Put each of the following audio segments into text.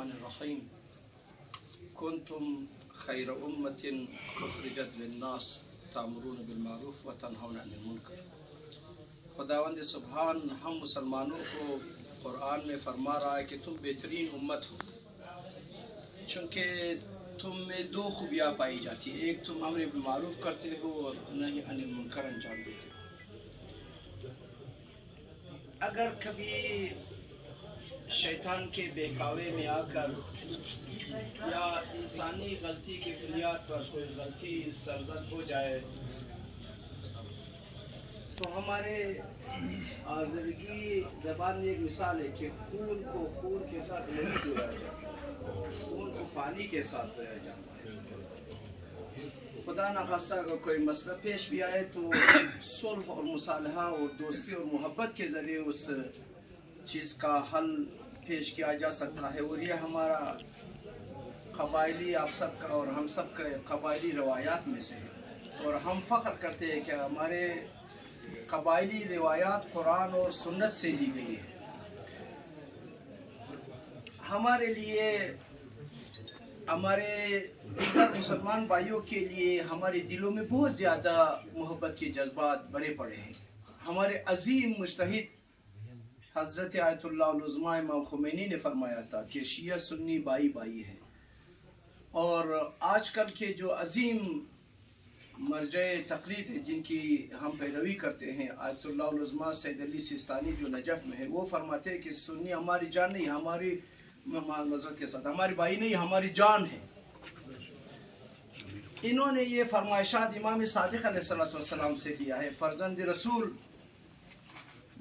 الرحمن الرحیم کنتم خیر امت اخرجت للناس تأمرون بالمعروف وتنہون عن المنکر۔ خداوند سبحان ہم مسلمانوں کو قرآن میں فرما رہا ہے کہ تم بہترین امت ہو، چونکہ تم میں دو خوبیاں پائی جاتی ہیں، ایک تم امر بالمعروف کرتے ہو اور نہی عن المنکر انجام دیتے ہو۔ اگر کبھی شیطان کے بہکاوے میں آ کر یا انسانی غلطی کی بنیاد پر کوئی غلطی سرزد ہو جائے تو ہمارے آزادگی زبان میں ایک مثال ہے کہ خون کو خون کے ساتھ نہیں دھویا جاتا، خون کو پانی کے ساتھ دھویا جاتا ہے۔ خدا نخواستہ اگر کوئی مسئلہ پیش بھی آئے تو صلح اور مصالحہ اور دوستی اور محبت کے ذریعے اس چیز کا حل پیش کیا جا سکتا ہے، اور یہ ہمارا قبائلی آپ سب کا اور ہم سب کے قبائلی روایات میں سے ہے، اور ہم فخر کرتے ہیں کہ ہمارے قبائلی روایات قرآن اور سنت سے لی گئی ہے۔ ہمارے لیے، ہمارے دیگر مسلمان بھائیوں کے لیے ہمارے دلوں میں بہت زیادہ محبت کے جذبات بھرے پڑے ہیں۔ ہمارے عظیم مجتہد حضرت آیت اللہ العظمیٰ امام خمینی نے فرمایا تھا کہ شیعہ سنی بائی بائی ہے، اور آج کل کے جو عظیم مرجع تقلید ہے جن کی ہم پیروی کرتے ہیں، آیت اللہ العظمیٰ سید علی سیستانی جو نجف میں ہے، وہ فرماتے ہیں کہ سنی ہماری جان نہیں، ہماری مذہب کے ساتھ ہماری بھائی نہیں، ہماری جان ہے۔ انہوں نے یہ فرمائشات امام صادق علیہ السلام سے لیا ہے، فرزند رسول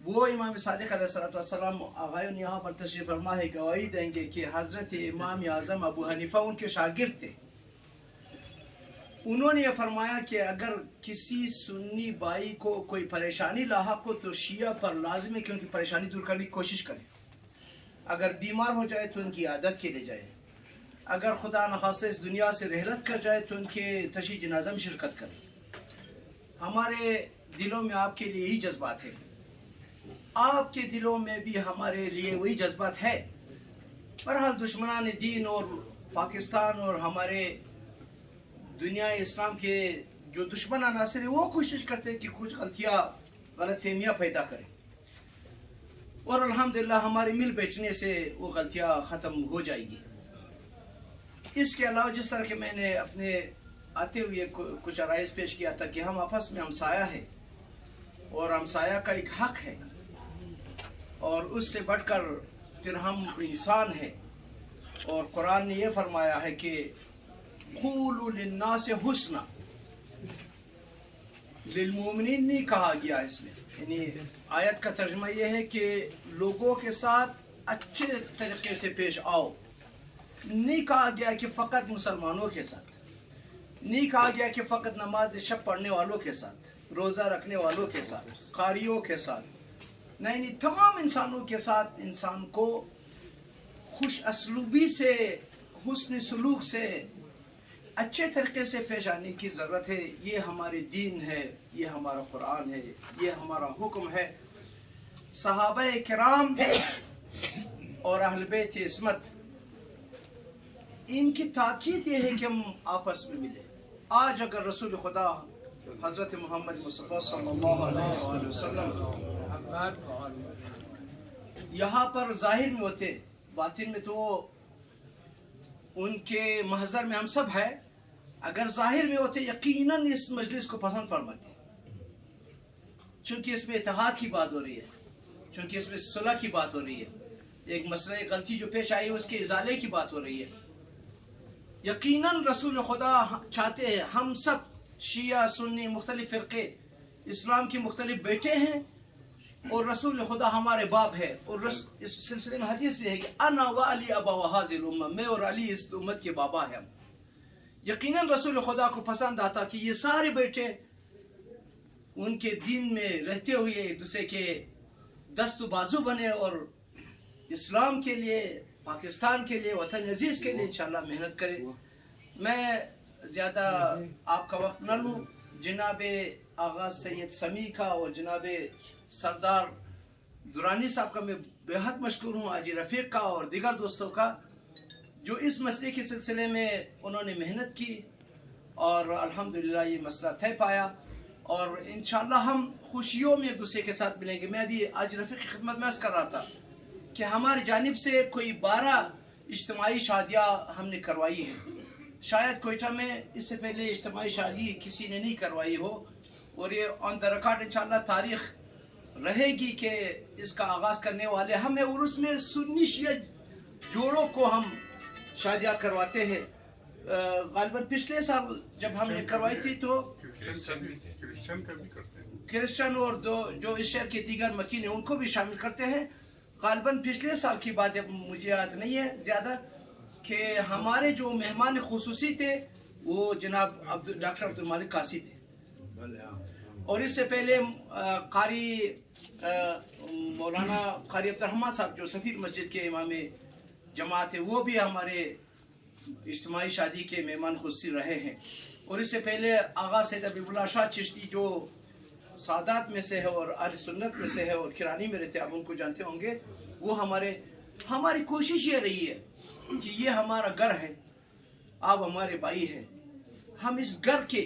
وہ امام صادق علیہ السلام آغایون یہاں پر تشریف فرما ہے، گواہی دیں گے کہ حضرت امام اعظم ابو حنیفہ ان کے شاگرد تھے۔ انہوں نے یہ فرمایا کہ اگر کسی سنی بھائی کو کوئی پریشانی لاحق ہو تو شیعہ پر لازم ہے کہ ان کی پریشانی دور کرنے کی کوشش کرے، اگر بیمار ہو جائے تو ان کی عادت کے لے جائے، اگر خدا نخواستہ اس دنیا سے رحلت کر جائے تو ان کے تشییع جنازہ میں شرکت کرے۔ ہمارے دلوں میں آپ کے لیے یہی جذبات ہیں، آپ کے دلوں میں بھی ہمارے لیے وہی جذبات ہے۔ بہرحال دشمنان دین اور پاکستان اور ہمارے دنیا اسلام کے جو دشمن عناصر ہیں وہ کوشش کرتے ہیں کہ کچھ غلطیاں غلط فہمیاں پیدا کریں، اور الحمدللہ ہمارے مل بیچنے سے وہ غلطیاں ختم ہو جائے گی۔ اس کے علاوہ جس طرح کہ میں نے اپنے آتے ہوئے کچھ عرائض پیش کیا تھا کہ ہم آپس میں ہمسایہ ہیں، اور ہمسایہ کا ایک حق ہے، اور اس سے بڑھ کر پھر ہم انسان ہیں، اور قرآن نے یہ فرمایا ہے کہ قولوا للناس حسنا، للمومنین نہیں کہا گیا اس میں، یعنی آیت کا ترجمہ یہ ہے کہ لوگوں کے ساتھ اچھے طریقے سے پیش آؤ۔ نہیں کہا گیا کہ فقط مسلمانوں کے ساتھ، نہیں کہا گیا کہ فقط نماز شب پڑھنے والوں کے ساتھ، روزہ رکھنے والوں کے ساتھ، قاریوں کے ساتھ، نہیں، تمام انسانوں کے ساتھ انسان کو خوش اسلوبی سے، حسن سلوک سے، اچھے طریقے سے پیش آنے کی ضرورت ہے۔ یہ ہمارے دین ہے، یہ ہمارا قرآن ہے، یہ ہمارا حکم ہے۔ صحابہ کرام اور اہل بیت عصمت، ان کی تاکید یہ ہے کہ ہم آپس میں ملیں۔ آج اگر رسول خدا حضرت محمد مصطفیٰ صلی اللہ علیہ وآلہ وسلم یہاں پر ظاہر میں ہوتے، باطن میں تو ان کے محضر میں ہم سب ہیں، اگر ظاہر میں ہوتے یقیناً اس مجلس کو پسند فرماتے، چونکہ اس میں اتحاد کی بات ہو رہی ہے، چونکہ اس میں صلح کی بات ہو رہی ہے، ایک مسئلہ غلطی جو پیش آئی اس کے ازالے کی بات ہو رہی ہے۔ یقیناً رسول خدا چاہتے ہیں ہم سب شیعہ سنی مختلف فرقے اسلام کے مختلف بیٹے ہیں، اور رسول خدا ہمارے باپ ہے، اور اس سلسلے میں حدیث بھی ہے کہ انا و علی ابا و حاضر الامہ، میں اور علی اس امت کے بابا ہیں۔ یقیناً رسول خدا کو پسند آتا کہ یہ سارے بیٹے ان کے دین میں رہتے ہوئے ایک دوسرے کے دست و بازو بنے، اور اسلام کے لیے، پاکستان کے لیے، وطن عزیز کے لیے انشاءاللہ محنت کرے۔ میں زیادہ آپ کا وقت نہ لوں، جناب آغا سید سمیع کا اور جناب سردار درانی صاحب کا میں بے حد مشکور ہوں، حاجی رفیق کا اور دیگر دوستوں کا۔ جو اس مسئلے کے سلسلے میں انہوں نے محنت کی اور الحمدللہ یہ مسئلہ طے پایا، اور انشاءاللہ ہم خوشیوں میں ایک دوسرے کے ساتھ ملیں گے۔ میں ابھی آج رفیق کی خدمت میں عرض کر رہا تھا کہ ہماری جانب سے کوئی 12 اجتماعی شادیاں ہم نے کروائی ہیں۔ شاید کوئٹہ میں اس سے پہلے اجتماعی شادی کسی نے نہیں کروائی ہو، اور یہ آن دا ریکارڈ انشاءاللہ تاریخ رہے گی کہ اس کا آغاز کرنے والے ہم ہیں، اور اس میں سنی شیعہ جوڑوں کو ہم شادیاں کرواتے ہیں۔ غالباً پچھلے سال جب ہم نے کروائی تھی تو کرسچن اور جو اس شہر کے دیگر مکین ہیں ان کو بھی شامل کرتے ہیں۔ غالباً پچھلے سال کی بات ہے، مجھے یاد نہیں ہے زیادہ، کہ ہمارے جو مہمان خصوصی تھے وہ جناب ڈاکٹر عبدالمالک قاسی تھے، اور اس سے پہلے قاری مولانا قاری عبدالرحمن صاحب جو سفیر مسجد کے امام جماعت ہے وہ بھی ہمارے اجتماعی شادی کے مہمان خصوصی رہے ہیں، اور اس سے پہلے آغا سید حبیب اللہ شاہ چشتی جو سادات میں سے ہے اور اہل سنت میں سے ہے اور کرانی میں رہتے ہیں، آپ ان کو جانتے ہوں گے، وہ ہماری کوشش یہ رہی ہے کہ یہ ہمارا گھر ہے، آپ ہمارے بھائی ہیں، ہم اس گھر کے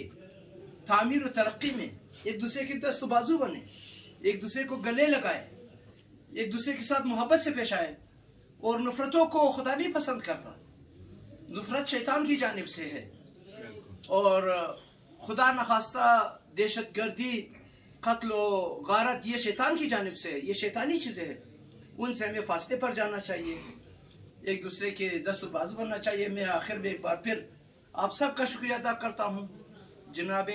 تعمیر و ترقی میں ایک دوسرے کے دست و بازو بنے، ایک دوسرے کو گلے لگائے، ایک دوسرے کے ساتھ محبت سے پیش آئے، اور نفرتوں کو خدا نہیں پسند کرتا۔ نفرت شیطان کی جانب سے ہے، اور خدا نخواستہ دہشت گردی، قتل و غارت یہ شیطان کی جانب سے ہے، یہ شیطانی چیزیں ہیں، ان سے ہمیں فاصلے پر جانا چاہیے، ایک دوسرے کے دست و بازو بننا چاہیے۔ میں آخر میں ایک بار پھر آپ سب کا شکریہ ادا کرتا ہوں، جناب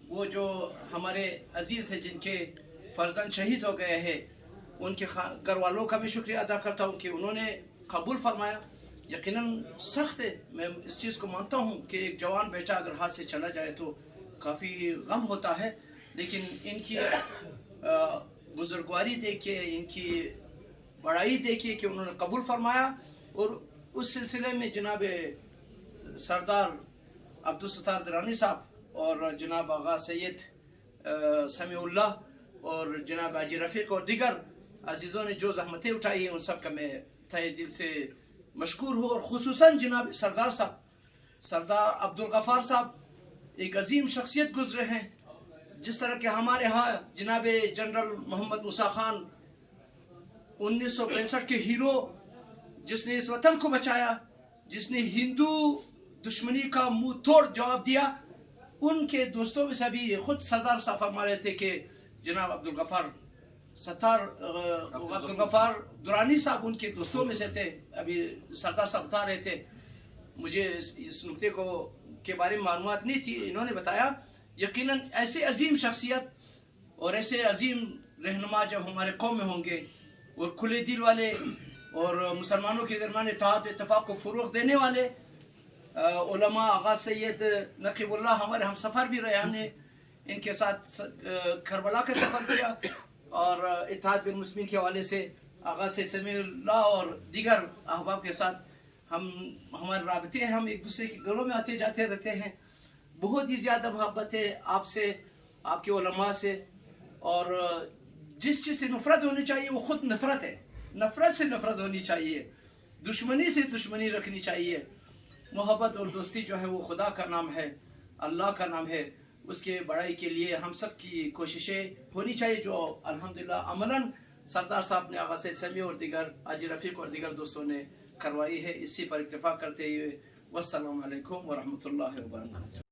وہ جو ہمارے عزیز ہیں جن کے فرزند شہید ہو گئے ہیں، ان کے گھر والوں کا بھی شکریہ ادا کرتا ہوں کہ انہوں نے قبول فرمایا۔ یقیناً سخت ہے، میں اس چیز کو مانتا ہوں کہ ایک جوان بیٹا اگر ہاتھ سے چلا جائے تو کافی غم ہوتا ہے، لیکن ان کی بزرگواری دیکھیے، ان کی بڑائی دیکھیے کہ انہوں نے قبول فرمایا، اور اس سلسلے میں جناب سردار عبدالستار درانی صاحب اور جناب آغا سید سمیع اللہ اور جناب حاجی رفیق اور دیگر عزیزوں نے جو زحمتیں اٹھائی ہیں ان سب کا میں تہہ دل سے مشکور ہوں، اور خصوصاً جناب سردار صاحب، سردار عبدالغفار صاحب ایک عظیم شخصیت گزرے ہیں، جس طرح کہ ہمارے ہاں جناب جنرل محمد موسیٰ خان 1965 کے ہیرو، جس نے اس وطن کو بچایا، جس نے ہندو دشمنی کا منہ توڑ جواب دیا، ان کے دوستوں میں سے بھی خود سردار صاحب فرما رہے تھے کہ جناب عبدالغفار درانی صاحب ان کے دوستوں میں سے تھے۔ ابھی سردار صاحب بتا رہے تھے، مجھے اس نکتے کے بارے میں معلومات نہیں تھی، انہوں نے بتایا۔ یقیناً ایسے عظیم شخصیت اور ایسے عظیم رہنما جب ہمارے قوم میں ہوں گے، اور کھلے دل والے اور مسلمانوں کے درمیان اتحاد و اتفاق کو فروغ دینے والے علماء، آغا سید نقیب اللہ ہمارے ہم سفر بھی رہے، ہم نے ان کے ساتھ کربلا کا سفر کیا، اور اتحاد بین المسلمین کے حوالے سے آغا سید سمیع اللہ اور دیگر احباب کے ساتھ ہمارے رابطے ہیں، ہم ایک دوسرے کے گھروں میں آتے جاتے رہتے ہیں۔ بہت ہی زیادہ محبت ہے آپ سے، آپ کے علماء سے، اور جس چیز سے نفرت ہونی چاہیے وہ خود نفرت ہے، نفرت سے نفرت ہونی چاہیے، دشمنی سے دشمنی رکھنی چاہیے۔ محبت اور دوستی جو ہے وہ خدا کا نام ہے، اللہ کا نام ہے، اس کے بڑائی کے لیے ہم سب کی کوششیں ہونی چاہیے، جو الحمدللہ عملاً سردار صاحب نے آغا سید سمیع اور دیگر حاجی رفیق اور دیگر دوستوں نے کروائی ہے۔ اسی پر اکتفا کرتے ہوئے والسلام علیکم ورحمۃ اللہ وبرکاتہ۔